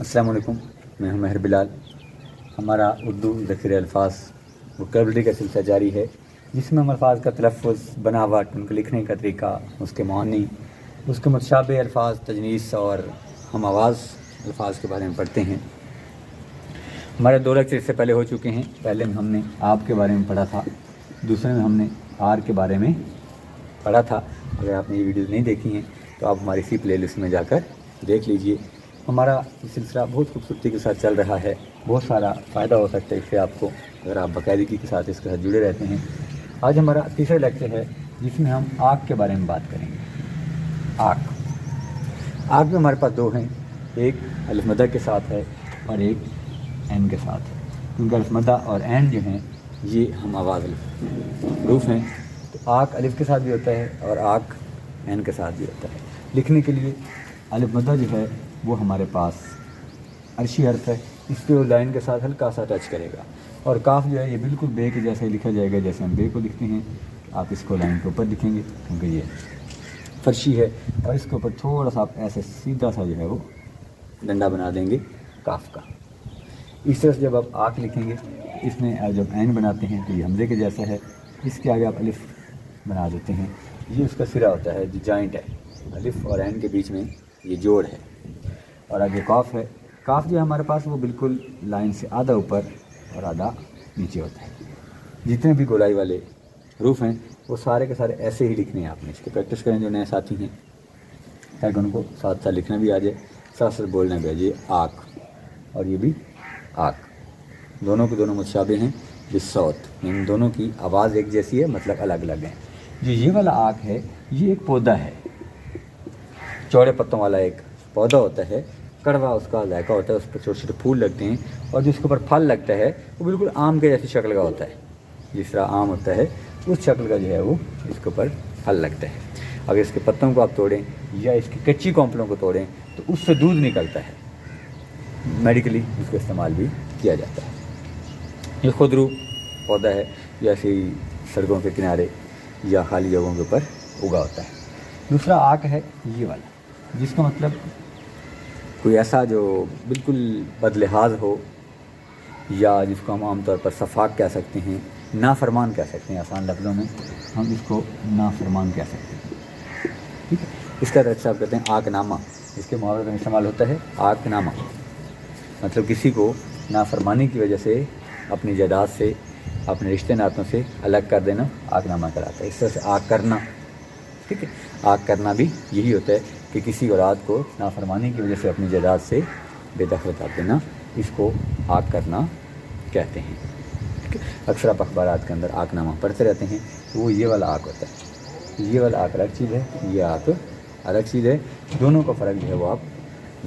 السلام علیکم، میں ہوں مہر بلال۔ ہمارا اردو ذخیرہ الفاظ وکیبلری کا سلسلہ جاری ہے، جس میں ہم الفاظ کا تلفظ، بناوٹ، ان کے لکھنے کا طریقہ، اس کے معانی، اس کے متشابہ الفاظ، تجنیس اور ہم آواز الفاظ کے بارے میں پڑھتے ہیں۔ ہمارے دو لیکچر اس سے پہلے ہو چکے ہیں۔ پہلے میں ہم نے آپ کے بارے میں پڑھا تھا، دوسرے میں ہم نے آر کے بارے میں پڑھا تھا۔ اگر آپ نے یہ ویڈیوز نہیں دیکھی ہیں تو آپ ہماری اسی پلے لسٹ میں جا کر دیکھ لیجئے۔ ہمارا یہ سلسلہ بہت خوبصورتی کے ساتھ چل رہا ہے، بہت سارا فائدہ ہو سکتا ہے اس سے آپ کو، اگر آپ باقاعدگی کے ساتھ اس کے ساتھ جڑے رہتے ہیں۔ آج ہمارا تیسرا لیکچر ہے، جس میں ہم آنکھ کے بارے میں بات کریں گے۔ آنکھ میں ہمارے پاس دو ہیں، ایک الف مدہ کے ساتھ ہے اور ایک این کے ساتھ ہے، کیونکہ الف مدہ اور این جو ہیں یہ ہم آواز حروف ہیں۔ تو آنکھ الف کے ساتھ بھی ہوتا ہے اور آنکھ این کے ساتھ بھی ہوتا ہے۔ لکھنے کے لیے الف مدہ جو ہے وہ ہمارے پاس عرشی حرف ہے، اس پہ وہ لائن کے ساتھ ہلکا سا ٹچ کرے گا، اور کاف جو ہے یہ بالکل بے کے جیسے ہی لکھا جائے گا، جیسے ہم بے کو لکھتے ہیں۔ آپ اس کو لائن کے اوپر لکھیں گے کیونکہ یہ فرشی ہے، اور اس کے اوپر تھوڑا سا آپ ایسے سیدھا سا جو ہے وہ ڈنڈا بنا دیں گے کاف کا۔ اس طرح سے جب آپ آنکھ لکھیں گے، اس میں جب عین بناتے ہیں تو یہ حمزے کے جیسا ہے، اس کے آگے آپ الف بنا دیتے ہیں، یہ اس کا سرا ہوتا ہے جو جوائنٹ ہے، الف اور عین کے بیچ میں یہ جوڑ ہے۔ اور آگے قاف ہے، قاف جو ہے ہمارے پاس وہ بالکل لائن سے آدھا اوپر اور آدھا نیچے ہوتا ہے۔ جتنے بھی گولائی والے حروف ہیں وہ سارے کے سارے ایسے ہی لکھنے ہیں، آپ نے اس کی پریکٹس کریں جو نئے ساتھی ہیں، تاکہ ان کو ساتھ ساتھ لکھنا بھی آ جائے، ساتھ ساتھ بولنا بھی آ جائے۔ آنکھ اور یہ بھی آنکھ، دونوں کے دونوں متشابہ ہیں بالصوت، یعنی دونوں کی آواز ایک جیسی ہے، مطلب الگ الگ ہیں۔ جو یہ والا آنکھ ہے یہ ایک پودا ہے، چوڑے پتوں والا ایک پودا ہوتا ہے، کڑوا اس کا ذائقہ ہوتا ہے، اس پر چھوٹے چھوٹے پھول لگتے ہیں، اور جس کے اوپر پھل لگتا ہے وہ بالکل آم کے جیسی شکل کا ہوتا ہے، جس طرح آم ہوتا ہے اس شکل کا جو ہے وہ اس کے اوپر پھل لگتا ہے۔ اگر اس کے پتوں کو آپ توڑیں یا اس کی کچی کونپلوں کو توڑیں تو اس سے دودھ نکلتا ہے، میڈیکلی اس کا استعمال بھی کیا جاتا ہے۔ یہ خودرو پودا ہے، یہ ایسے ہی سڑکوں کے کنارے یا خالی جگہوں کے اوپر اگا ہوتا ہے۔ دوسرا آنکھ ہے یہ والا، جس کا مطلب کوئی ایسا جو بالکل بد لحاظ ہو، یا جس کو ہم عام طور پر صفاق کہہ سکتے ہیں، نافرمان کہہ سکتے ہیں، آسان لفظوں میں ہم اس کو نافرمان کہہ سکتے ہیں، ٹھیک ہے۔ اس کا درس آپ کہتے ہیں آنکھ نامہ، اس کے محاورے میں استعمال ہوتا ہے آنکھ نامہ، مطلب کسی کو نافرمانی کی وجہ سے اپنی جائیداد سے، اپنے رشتے ناتوں سے الگ کر دینا آنکھ نامہ کراتا ہے۔ اس طرح سے آنکھ کرنا، ٹھیک ہے، آنکھ کرنا بھی یہی ہوتا ہے کہ کسی اولاد کو نافرمانی کی وجہ سے اپنی جائیداد سے بے دخل کر دینا، اس کو آنکھ کرنا کہتے ہیں، ٹھیک ہے۔ اکثر آپ اخبارات کے اندر آنکھ نامہ پڑھتے رہتے ہیں، وہ یہ والا آنکھ ہوتا ہے۔ یہ والا آنکھ الگ چیز ہے، یہ آنکھ الگ چیز ہے، دونوں کا فرق جو ہے وہ آپ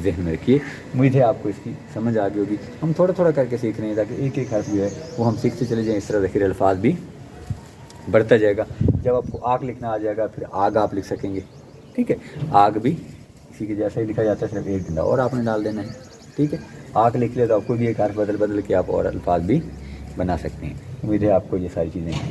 ذہن میں رکھیے۔ امید ہے آپ کو اس کی سمجھ آ گئی ہوگی۔ ہم تھوڑا تھوڑا کر کے سیکھ رہے ہیں تاکہ ایک ایک حرف جو ہے وہ ہم سیکھتے چلے جائیں، اس طرح ذخیرہ الفاظ بھی بڑھتا جائے گا۔ جب آپ کو آگ لکھنا آ جائے گا پھر آگ آپ لکھ سکیں گے، ٹھیک ہے۔ آگ بھی اسی کے جیسا ہی لکھا جاتا ہے، صرف ایک ڈنڈا اور آپ نے ڈال دینا ہے، ٹھیک ہے۔ آگ لکھ لے تو آپ کو بھی ایک حرف بدل بدل کے آپ اور الفاظ بھی بنا سکتے ہیں۔ امید ہے آپ کو یہ ساری چیزیں